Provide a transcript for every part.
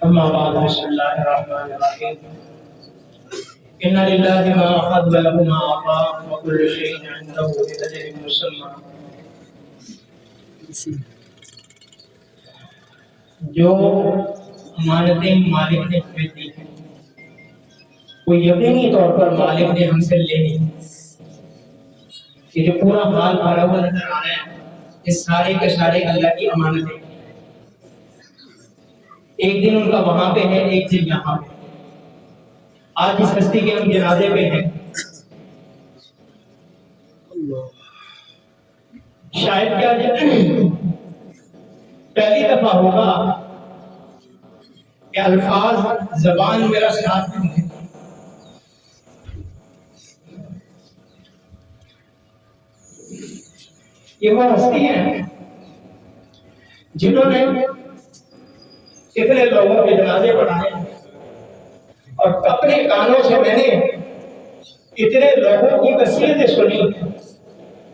اما بعد بسم اللہ الرحمن الرحیم ان للہ ما اخذ وله ما اعطى وكل شيء عنده بأجل مسمى. جو امانتیں مالک نے ہمیں دی ہیں وہ یقینی طور پر مالک نے ہم سے لینی ہے. یہ جو پورا مال بھرا ہوا نظر آ رہا ہے یہ سارے کے سارے اللہ کی امانتیں. ایک دن ان کا وہاں پہ ہے، ایک دن یہاں پہ. آج اس ہستی کے ہم جنازے پہ ہیں. شاید کیا پہلی دفعہ ہوگا کہ الفاظ زبان میرا ساتھ نہیں ہے. یہ وہ ہستی ہیں جنہوں نے اتنے لوگوں کے جنازے پڑھائے اور اپنے کانوں سے میں نے اتنے لوگوں کی وصیتیں سنی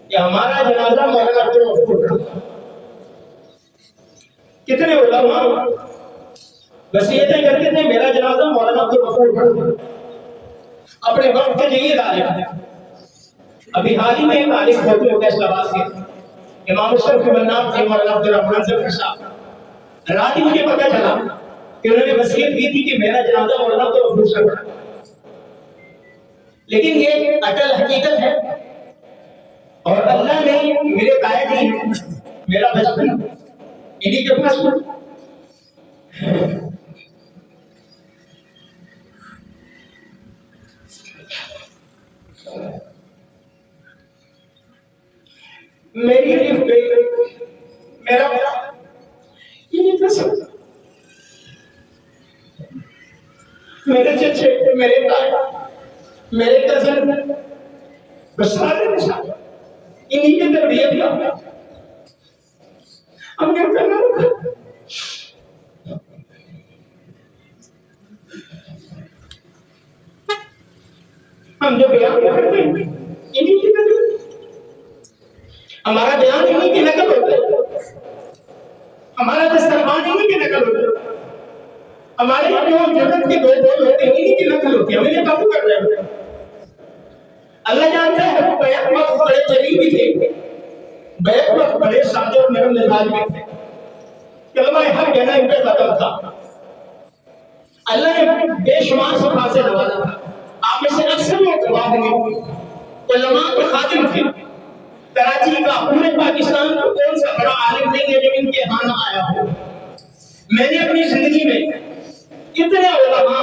کہ ہمارا جنازہ مولانا عبد الغفور کا. کتنے علماء وصیتیں کرتے تھے میرا جنازہ مولانا عبد الغفور کا. اپنے وقت کے جیے عالم. ابھی حال ہی میں ایک عالم ہوتے ہوتے اسلام آباد کے امام اشرف بننا تھے مولانا عبد الرحمن ظفر صاحب. رات ہی مجھے پتہ چلا کہ انہوں نے وصیت کی تھی کہ میرا جنازہ مولانا عبد الغفور صاحب کا. لیکن یہ اٹل حقیقت ہے اور اللہ نے میرے قائد ہی ہے میرا بچپن انہی کے پاس. میری لفٹ گئی میرا یہ پسند میرے چچے میرے تایا میرے کزن بسارے بسارے انہی کی تربیت کا ہم نے کرنا رکھا. ہم جو بیان کرتے ہیں انہی کی تربیت. ہمارا بیان انہی کی نقل ہوتا ہے. ہمارا دسترخوان انہی کی نقل ہوتا ہے. ہمارے جو جنت کے دو بول ہوتے ہیں انہی کی نقل ہوتی ہے. ہمیں یہ کافی کر رہے ہیں. اللہ جانتا ہے وہ بیعت وقت بڑے جلیل بھی تھے، بیعت وقت بڑے سادے اور نرم مزاج بھی تھے. کلمہ حق کہنا ان پہ ختم تھا. اللہ نے بے شمار صفات سے نوازا تھا. آپ میں سے اکثر لوگ گواہ ہوں گے علماء کے خادم تھے. کراچی کا پورے پاکستان کا کون سا بڑا عالم نہیں ہے جو ان کے ہاں نہ آیا ہو. میں نے اپنی زندگی میں اتنے علماء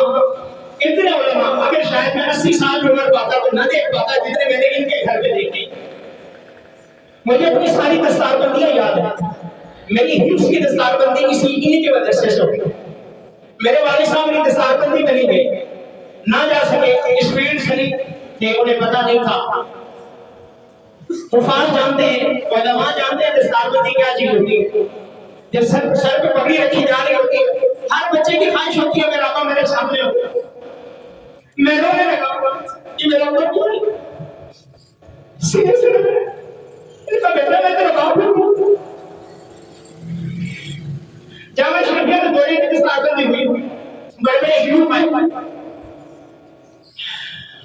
اگر شاید میں 80 سال کی عمر پاتا تو نہ دیکھ پاتا جتنے میں نے ان کے گھر میں دیکھے. مجھے اپنی ساری دستار بندیاں یاد ہیں. میری حفظ کی دستار بندی اسی انہی کی وجہ سے ہوئی. میرے والد صاحب نے دستار بندی میں نہیں گئے نہ جا سکے اس فیلڈ سے نہیں کہ انہیں پتہ نہیں تھا. حفاظ جانتے ہیں علماء جانتے ہیں دستار بندی کیا چیز ہوتی ہے. جب سر پہ پگڑی رکھی جا رہی ہوتی ہے ہر بچے کی خواہش ہوتی ہے میرا آقا میرے سامنے ہو. میں رونے لگا کہ میرا آقا کیوں نہیں سیدھے سے ان کا بیٹا میں تیرا باپ ہوں. جامعہ شریفیہ میں دوری کی دستار بندی ہوئی بڑے بڑے گروپ آئے.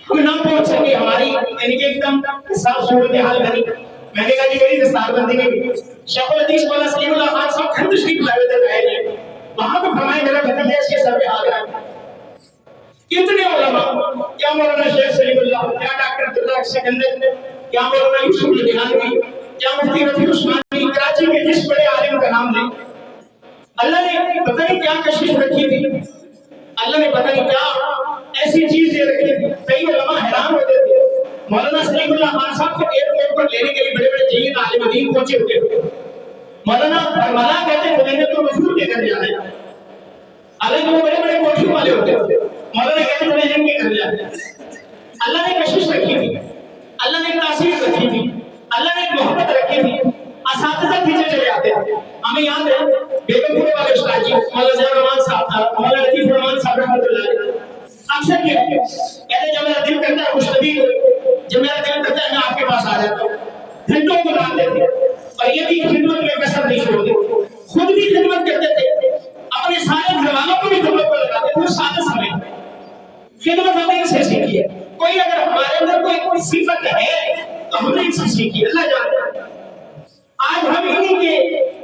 ہم نہ پہنچ سکے ہماری یعنی کہ ایک دم صاف صورتحال بنی. میں نے کہا جی میری دستار بندی میں شیخ الحدیث مولانا سلیم اللہ خان صاحب گھر تشریف لائے تھے وہاں پہ فرمائے میرا بچہ ہے اس کے سر پہ ہاتھ رکھ. کتنے علماء کیا مولانا شیخ سلیم اللہ کیا ڈاکٹر عبداللہ سکندر کیا مولانا یوسف لدھیانوی کیا مفتی رفیع عثمانی کراچی کے جس بڑے عالم کا نام لیں. اللہ نے پتہ نہیں کیا کشش رکھی تھی. اللہ نے پتہ نہیں کیا ایسی چیز دے رکھی تھی. کئی علماء حیران ہوتے تھے. مولانا سلیم اللہ خان صاحب کو ایئرپورٹ پر لینے کے لیے بڑے بڑے جید عالم دین پہنچے ہوتے تھے. مولانا برملا کہتے تھے میں نے تو مشہور کے گھر جانا ہے. حالانکہ وہ بڑے بڑے کوٹھیوں والے ہوتے تھے. مولانا کہتے تھے میں جن کے گھر جانا ہے. اللہ نے کشش رکھی تھی. اللہ نے تاثیر رکھی تھی. اللہ نے محبت رکھی تھی. اساتذہ پیچھے چلے آتے تھے. ہمیں یاد ہے بیگم پورے والے استاد جی مولانا ضیاء الرحمان صاحب مولانا لطیف الرحمان صاحب رحمۃ اللہ علیہ اکثر کہتے جب میرا دل کرتا ہے خوشنبی جب میرا دل کرتا ہے میں آپ کے پاس آ جاتا ہوں. گھنٹوں گزارتے تھے اور یہ بھی خدمت میں کسر نہیں چھوڑتے. خود بھی خدمت کرتے تھے اپنے سارے گھر والوں کو بھی خدمت صفت ہے تو ہم نے ان سے سیکھی، اللہ جانتا ہے۔ آج ہم انہی کے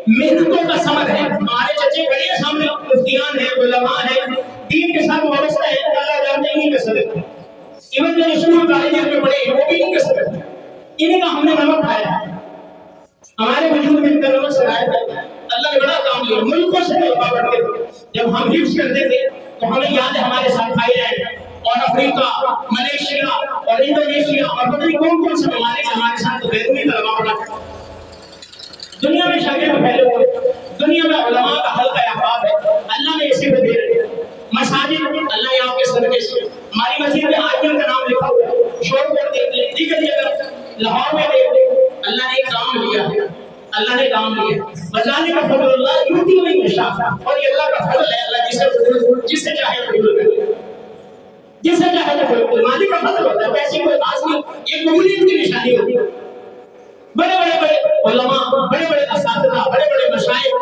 محنتوں کا ثمر ہے، ہمارے چچے بڑے سامنے مفتیان ہیں، علماء ہیں، دین کے ساتھ وابستہ ہیں، اللہ جانتا ہے انہی کے صدقے۔ ایون جو اسکول کالجز میں پڑھے وہ بھی انہی کے صدقے، انہی کا ہم نے نمک کھایا ہے۔ ہمارے وجود میں نمک سرایت ہے، اللہ نے بڑا کام لیا، ملکوں سے طلباء پڑھتے تھے، جب ہم حفظ کرتے تھے تو ہمیں یاد ہے ہمارے ساتھ تھائی لینڈ اور افریقہ، ملیشیا اور انڈونیشیا اور پتہ نہیں کون کون سے ممالک ہمارے ساتھ بیرونی طلباء پڑھا کرتے تھے۔ دنیا میں شاگرد پھیلے ہوئے، دنیا میں علماء کا حلقہ احباب ہے، اللہ نے اسی پہ دے رہے ہیں۔ مساجد اللہ نے آپ کے صدقے سے، ہماری مسجد میں عاجل کا نام لکھا ہوا ہے، شور کو دیکھ لیں، دیگر جگہ لاہور میں دیکھ لیں، اللہ نے ایک کام لیا ہے، اللہ نے کام لیا ہے۔ وذالک فضل اللہ یؤتی من یشاء، اور یہ اللہ کا فضل ہے، اللہ جسے چاہے قبول کرے، جسے چاہے قبول، مالک کا فضل ہوتا ہے، پیسے کوئی خاص نہیں، یہ قبولیت کی نشانی ہوتی ہے۔ بڑے بڑے علماء، بڑے بڑے اساتذہ، بڑے بڑے مشائخ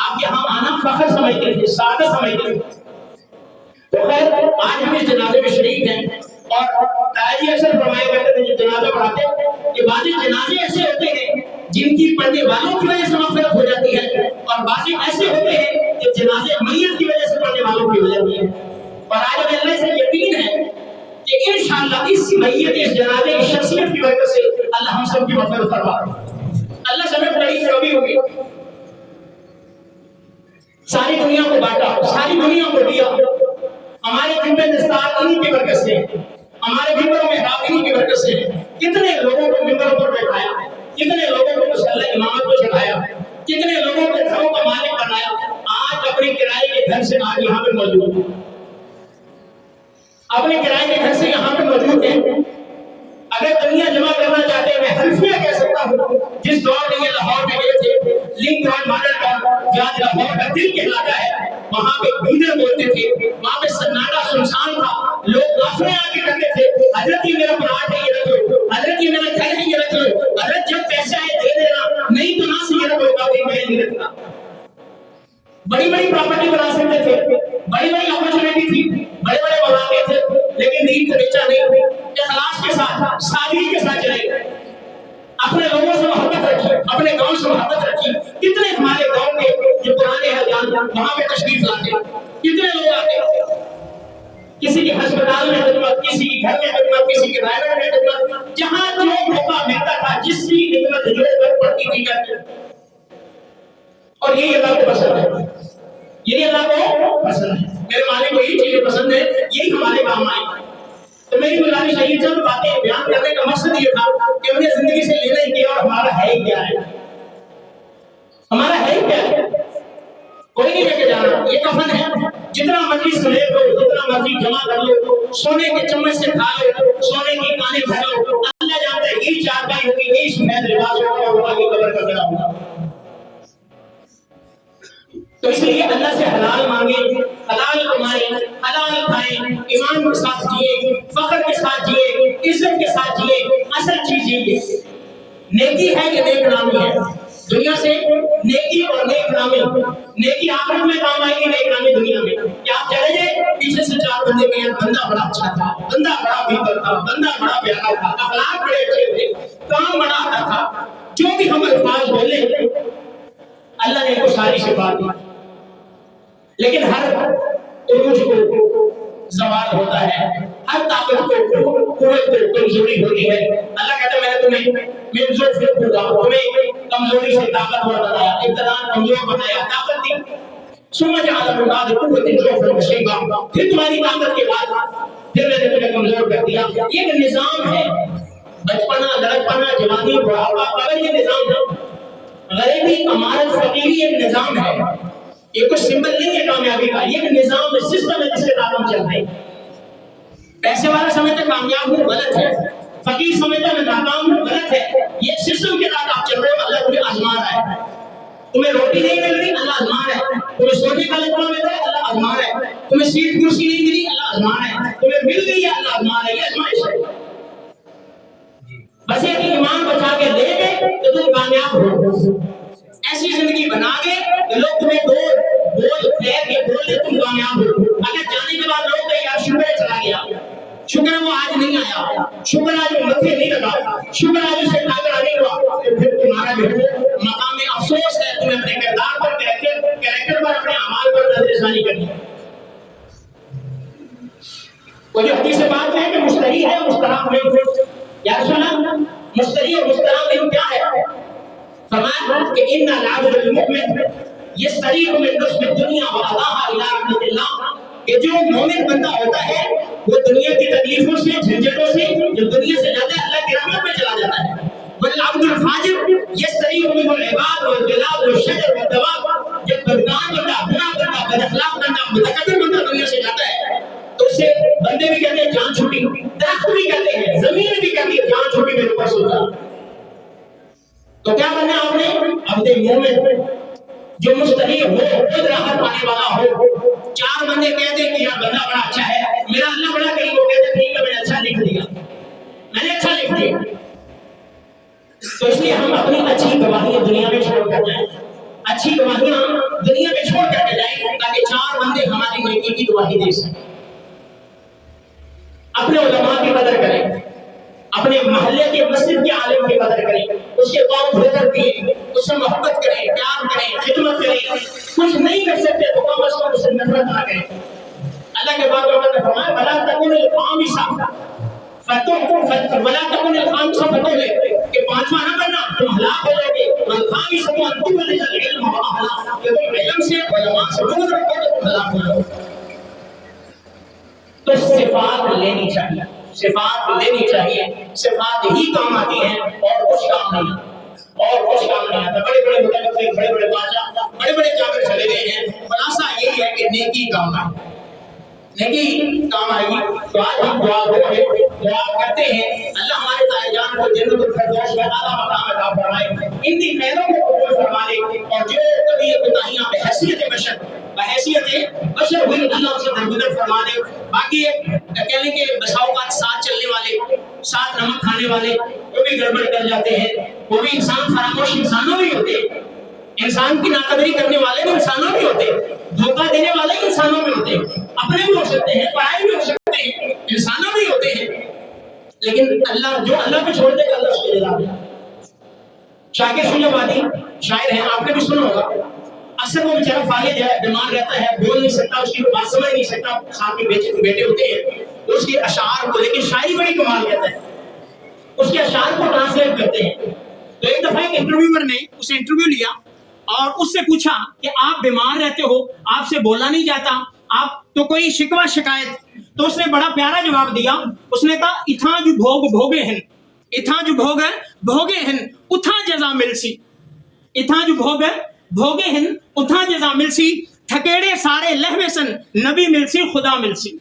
آپ یہاں آنا فخر سمجھتے تھے، سعادت سمجھتے تھے۔ تو خیر آج ہم اس جنازے میں شریک ہیں، اور تاجی اکثر فرمایا کرتے تھے جب جنازہ پڑھاتے کہ بعض جنازے ایسے ہوتے ہیں جن کی پڑھنے والوں کی وجہ سے مغفرت ہو جاتی ہے، اور بعض ایسے ہوتے ہیں کہ جنازے میت کی وجہ سے پڑھنے والوں کی ہو جاتی ہے۔ اور آج ہمیں اللہ سے یقین ہے کہ انشاءاللہ اس میت، اس جنازے کی شخصیت کی وجہ سے اللہ ہم سب کی مغفرت فرما دے۔ اللہ سے ہمیں بڑی کبھی ہوگی، ساری دنیا کو بانٹا، ساری دنیا کو دیا، ہمارے جنبے دستار انہی کی برکت سے، ہمارے ممبروں میں انہی کی برکت سے، کتنے لوگوں کو ممبروں پر بیٹھایا، کتنے لوگوں کو مصلی امامت کو چڑھایا، کتنے لوگوں کے گھروں کا مالک بنایا، آج اپنے کرائے کے گھر سے آج یہاں پہ موجود ہیں، اپنے کرائے کے گھر سے یہاں پہ موجود ہیں۔ اگر دنیا جمع کرنا چاہتے ہیں، میں حلفیہ کہہ سکتا ہوں، جس دور میں یہ لاہور میں گئے تھے، لنک روڈ ماڈل ٹاؤن جہاں لاہور کا دل کہلاتا ہے، وہاں پہ بھیڑ بولتے تھے، وہاں پہ سناٹا سنسان تھا، لوگ غافلیں آ کے کہتے تھے حضرت یہ میرا پلاٹ ہے یہ رکھ لو، حضرت یہ میرا گھر ہے یہ رکھ لو، حضرت جب پیسہ ہے دے دینا، نہیں تو نہ سے یہ رکھ لو، باقی میں نہیں رکھنا۔ بڑی بڑی پراپرٹی بنا سکتے تھے، بڑی بڑی اپرچونٹی تھی، بڑے بڑے مواقع تھے، لیکن دین کو بیچا نہیں، اخلاص کے ساتھ، سادگی کے ساتھ چلے، اپنے لوگوں سے محبت رکھی، اپنے گاؤں سے محبت رکھی۔ کتنے ہمارے گاؤں کے جو پرانے ہیں جان وہاں پہ تشریف لاتے، کتنے لوگ آتے، کسی کی ہسپتال میں خدمت، کسی کی گھر میں خدمت، کسی کی رائے میں خدمت، جہاں جو موقع ملتا تھا جس کی خدمت ضرورت پڑتی تھی کرتے، اور یہی اللہ کو پسند ہے، یہی اللہ کو پسند ہے، میرے مالک کو یہی چیزیں پسند ہے، یہی ہمارے کام آئے۔ تو میری گزارش ہے، یہ چند باتیں بیان کرنے کا مقصد یہ تھا کہ ہم نے زندگی سے لینا ہی کیا، اور ہمارا ہے ہی کیا ہے، ہمارا ہے ہی کیا ہے، کوئی نہیں لے کے جانا، یہ کفن ہے، جتنا مرضی سمیٹ لو، جتنا مرضی جمع کر لو، سونے کے چمچ سے کھا لو، سونے کی کانے بھر لو، اللہ جانتا ہے یہی چارپائی ہوگی، یہی سفید لباس ہوگا، اور آگے قبر کا گڑا ہوگا۔ تو اس لیے اللہ سے حلال مانگیں، حلال کمائیں، حلال کھائیں، ایمان کے ساتھ جیے، فخر کے ساتھ جیے، عزت کے ساتھ جیے، اصل چیز یہ نیکی ہے کہ نیک نامی ہے۔ دنیا سے نیکی اور نیک نامی، نیکی آخرت میں کام آئے گی، نیک نامی دنیا میں۔ کیا آپ چلے جائیں پیچھے سے چار بندے کہیں بندہ بڑا اچھا تھا، بندہ بڑا بہتر تھا، بندہ بڑا پیارا تھا، اخلاق بڑے اچھے تھے، کام بڑا آتا تھا، جو بھی ہم الفاظ بولے اللہ نے کو ساری شفا دی، لیکن ہر عروج کو زوال ہوتا ہے، ہر طاقت کو، قوت کو کمزوری ہوتی ہے۔ اللہ کہتا ہے میں نے تمہیں من ضعف تمہیں کمزوری سے طاقتور بنایا، ابتداء کمزور بنایا، طاقت دی، ثم جعل من بعد قوة ضعفا وشيبا، پھر تمہاری طاقت کے بعد پھر میں نے تمہیں کمزور کر دیا۔ یہ ایک نظام ہے، بچپنا، لڑکپنا، جوانی، بڑھاپا، قبر، یہ نظام ہے۔ غریبی، امارت، فقیری ایک نظام ہے، یہ کچھ سمبل نہیں ہے کامیابی کا، یہ ایک نظام ہے، سسٹم ہے جس کے ساتھ ہم چل رہے ہیں۔ پیسے والا سمجھتا کامیاب ہوں، غلط ہے، فقیر سمجھتا میں ناکام ہوں، غلط ہے، یہ سسٹم کے ساتھ آپ چل رہے ہو، اللہ تمہیں آزما رہا ہے۔ تمہیں روٹی نہیں مل رہی، اللہ آزما رہا ہے، تمہیں سونے کا لقمہ مل رہا ہے، اللہ آزما رہا ہے، تمہیں سیٹ کرسی نہیں ملی، اللہ آزما رہا ہے، تمہیں مل گئی ہے، اللہ آزما رہا ہے، یہ آزمائش ہے۔ بس یہ ایمان بچا کے لے گئے تو تم کامیاب ہو، ایسی زندگی بنا گے کہ لوگ تمہیں بول خیر کے بول دے تم کامیاب ہو۔ اگر جانے کے بعد لوگ کہیں یار شکر ہے چلا گیا، شکر ہے وہ آج نہیں آیا، شکر آج وہ متھے نہیں لگا، شکر آج اسے ٹاکرا نہیں ہوا، تو پھر تمہارا جو ہے مقام افسوس ہے، تمہیں اپنے کردار پر، کریکٹر پر، اپنے اعمال پر نظر ثانی کرنی ہے۔ وہ جو حدیث سے بات ہے کہ مشتری ہے مستراب نہیں، یا رسول اللہ مشتری اور مستراب نہیں کیا ہے؟ فرمایا کہ ان العبد المؤمن یستریح من نصب الدنیا واضاها الى رحمت اللہ، کہ جو مومن بندہ ہوتا ہے وہ دنیا کی تکلیفوں سے، جھنجھٹوں سے، جب دنیا سے جاتا ہے اللہ کی رحمت میں چلا جاتا ہے۔ والعبد الفاجر یستریح من العباد والبلاد والشجر والدواب، جب بدکار بندہ، گناہ بندہ، بد اخلاق بندہ، متکبر بندہ دنیا سے جاتا ہے تو اسے بندے بھی کہتے ہیں جان چھوٹی، درخت بھی کہتے ہیں، زمین بھی کہتی ہے جان چھوٹی میرے اوپر سوچا۔ تو کیا کرنا آپ نے؟ عبد مومن جو مستحی ہو، خود راحت پانے والا ہو، چار بندے کہہ دیں کہ یار بندہ بڑا اچھا ہے، میرا اللہ بڑا قریب ہو، کہتے ٹھیک ہے میں نے اچھا لکھ دیا، میں نے اچھا لکھ دیا۔ تو اس لیے ہم اپنی اچھی گواہیاں دنیا میں چھوڑ کر جائیں، اچھی گواہیاں دنیا میں چھوڑ کر کے جائیں تاکہ چار بندے ہماری نیکی کی گواہی دے سکیں۔ اپنے علماء کی قدر کریں، اپنے محلے کے مسجد کے عالم کی قدر کریں، اس کے پاؤں دھو کر دیں، اس سے محبت کریں، پیار کریں، خدمت کریں۔ کچھ نہیں کر سکتے تو کم از کم اس سے نفرت نہ کریں۔ اللہ کے پاک نے فرمایا وَلَا تَكُنِ الْخَامِسَةَ وَلَا تَكُنِ الْخَامِسَةَ فَتُهْلِكَ، کہ پانچواں نہ بننا تم ہلاک ہو جاؤ گے۔ وَالْخَامِسَةُ أَن تُبْغِضَ الْعِلْمَ وَأَهْلَهُ، کہ تم علم سے، علماء سے بغض رکھو تو تم ہلاک ہو جاؤ گے۔ تو صفات لینی چاہیے، صفات لینی چاہیے، صفات ہی کام آتی ہیں اور کچھ کام نہیں، اور کچھ کام نہیں آتا۔ بڑے بڑے متکبر، بڑے بڑے بادشاہ، بڑے بڑے جابر چلے گئے ہیں، خلاصہ یہی ہے کہ نیکی کام آئے، نیکی کام آئے گی۔ تو آج ہم دعا کرتے ہیں اللہ ہمارے تائے جان کو جنت الفردوس میں اعلیٰ مقام عطا فرمائے، ان کی خیروں کو قبول فرما لے، اور جو کبھی یہ کوتاہیاں بحیثیت بشر ہوئی اللہ ان سے درگزر فرما دے۔ باقی کہہ لیں کہ بسا اوقات ساتھ چلنے والے، ساتھ نمک کھانے والے وہ بھی گڑبڑ کر جاتے ہیں، وہ بھی انسان، فراموش انسانوں بھی ہوتے ہیں، انسان کی ناقدری کرنے والے بھی انسانوں بھی ہوتے ہیں، دھوکہ دینے والے بھی انسانوں بھی ہوتے ہیں، اپنے بھی ہو سکتے ہیں، پرائے بھی ہو سکتے ہیں، انسانوں بھی ہوتے ہیں، لیکن اللہ جو اللہ کو چھوڑ دے گا اللہ اس کو جزا دے گا۔ شاکر شجاعتی شاعر ہیں، آپ نے بھی سنا ہوگا، اکثر وہ بیچارہ فالج ہے، بیمار رہتا ہے، بول نہیں سکتا، اس کی بات سمجھ نہیں سکتا، ساتھ میں بیٹے ہوتے ہیں اس کے اشعار کو، لیکن شاعری بڑی کمال کہتا ہے، اس کے اشعار کو ٹرانسلیٹ کرتے ہیں۔ تو ایک دفعہ ایک انٹرویور نے اسے انٹرویو لیا اور اس سے پوچھا کہ آپ بیمار رہتے ہو، آپ سے بولا نہیں جاتا، آپ تو کوئی شکوہ شکایت؟ تو اس نے بڑا پیارا جواب دیا، اس نے کہا اتھاں جو بھوگ بھوگے ہیں، اتھاں جو بھوگ بھوگے ہیں اتھاں جزا ملسی، اتھاں جو بھوگ بھوگے ہیں اتھاں جزا ملسی، تھکیڑے سارے لہوے سن نبی ملسی خدا ملسی۔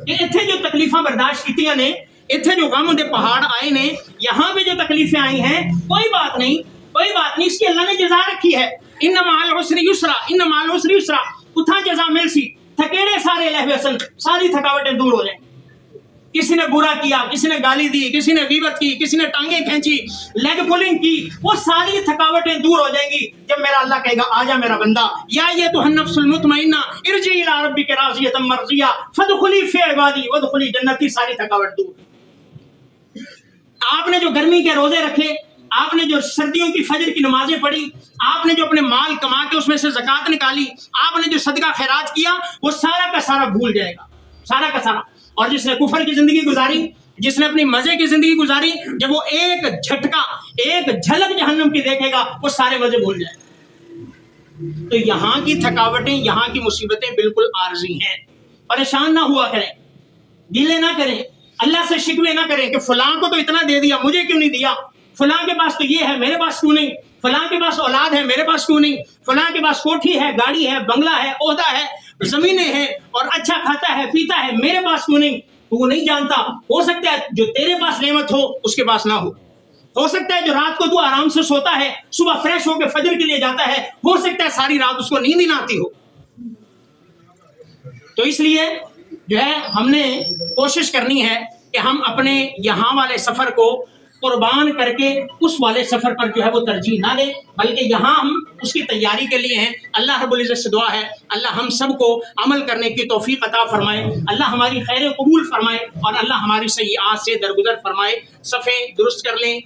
کہ اتھے جو تکلیفاں برداشت کیتیاں نے، اتھے جو غم دے پہاڑ آئے نے، یہاں پہ جو تکلیفیں آئی ہیں کوئی بات نہیں، کوئی بات نہیں، اس کی اللہ نے جزا رکھی ہے۔ ان مع العسر یسرا، ان مع العسر یسرا، اتھاں جزا ملسی، تھکیڑے سارے لہوے سن، ساری تھکاوٹیں دور ہو جائیں۔ کسی نے برا کیا، کسی نے گالی دی، کسی نے غیبت کی، کسی نے ٹانگیں کھینچی، لیگ پولنگ کی، وہ ساری تھکاوٹیں دور ہو جائیں گی جب میرا اللہ کہے گا آجا میرا بندہ، یا ایتھا النفس المطمئنہ ارجعی الی ربک راضیۃ مرضیہ فادخلی فی عبادی وادخلی جنتی، ساری تھکاوٹ دور۔ آپ نے جو گرمی کے روزے رکھے، آپ نے جو سردیوں کی فجر کی نمازیں پڑھی، آپ نے جو اپنے مال کما کے اس میں سے زکوٰۃ نکالی، آپ نے جو صدقہ خیرات کیا، وہ سارا کا سارا بھول جائے گا، سارا کا سارا۔ اور جس نے کفر کی زندگی گزاری، جس نے اپنی مزے کی زندگی گزاری، جب وہ ایک جھٹکا، ایک جھلک جہنم کی دیکھے گا وہ سارے مزے بھول جائے گا۔ تو یہاں کی تھکاوٹیں، یہاں کی مصیبتیں بالکل عارضی ہیں۔ پریشان نہ ہوا کریں، گیلے نہ کریں، اللہ سے شکوے نہ کریں کہ فلاں کو تو اتنا دے دیا مجھے کیوں نہیں دیا، فلاں کے پاس تو یہ ہے میرے پاس کیوں نہیں، فلاں کے پاس اولاد ہے میرے پاس کیوں نہیں، فلاں کے پاس کوٹھی ہے، گاڑی ہے، بنگلہ ہے، عہدہ ہے، زمینیں ہیں اور اچھا کھاتا ہے پیتا ہے، میرے پاس کیوں نہیں۔ تو وہ نہیں جانتا، ہو سکتا ہے جو تیرے پاس نعمت ہو اس کے پاس نہ ہو سکتا ہے جو رات کو تو آرام سے سوتا ہے، صبح فریش ہو کے فجر کے لیے جاتا ہے، ہو سکتا ہے ساری رات اس کو نیند ہی نہ آتی ہو۔ تو اس لیے جو ہے ہم نے کوشش کرنی ہے کہ ہم اپنے یہاں والے سفر کو قربان کر کے اس والے سفر پر جو ہے وہ ترجیح نہ دیں، بلکہ یہاں ہم اس کی تیاری کے لیے ہیں. اللہ رب العزت سے دعا ہے اللہ ہم سب کو عمل کرنے کی توفیق عطا فرمائے, اللہ ہماری خیر قبول فرمائے اور اللہ ہماری سیئات سے درگزر فرمائے. صفیں درست کر لیں.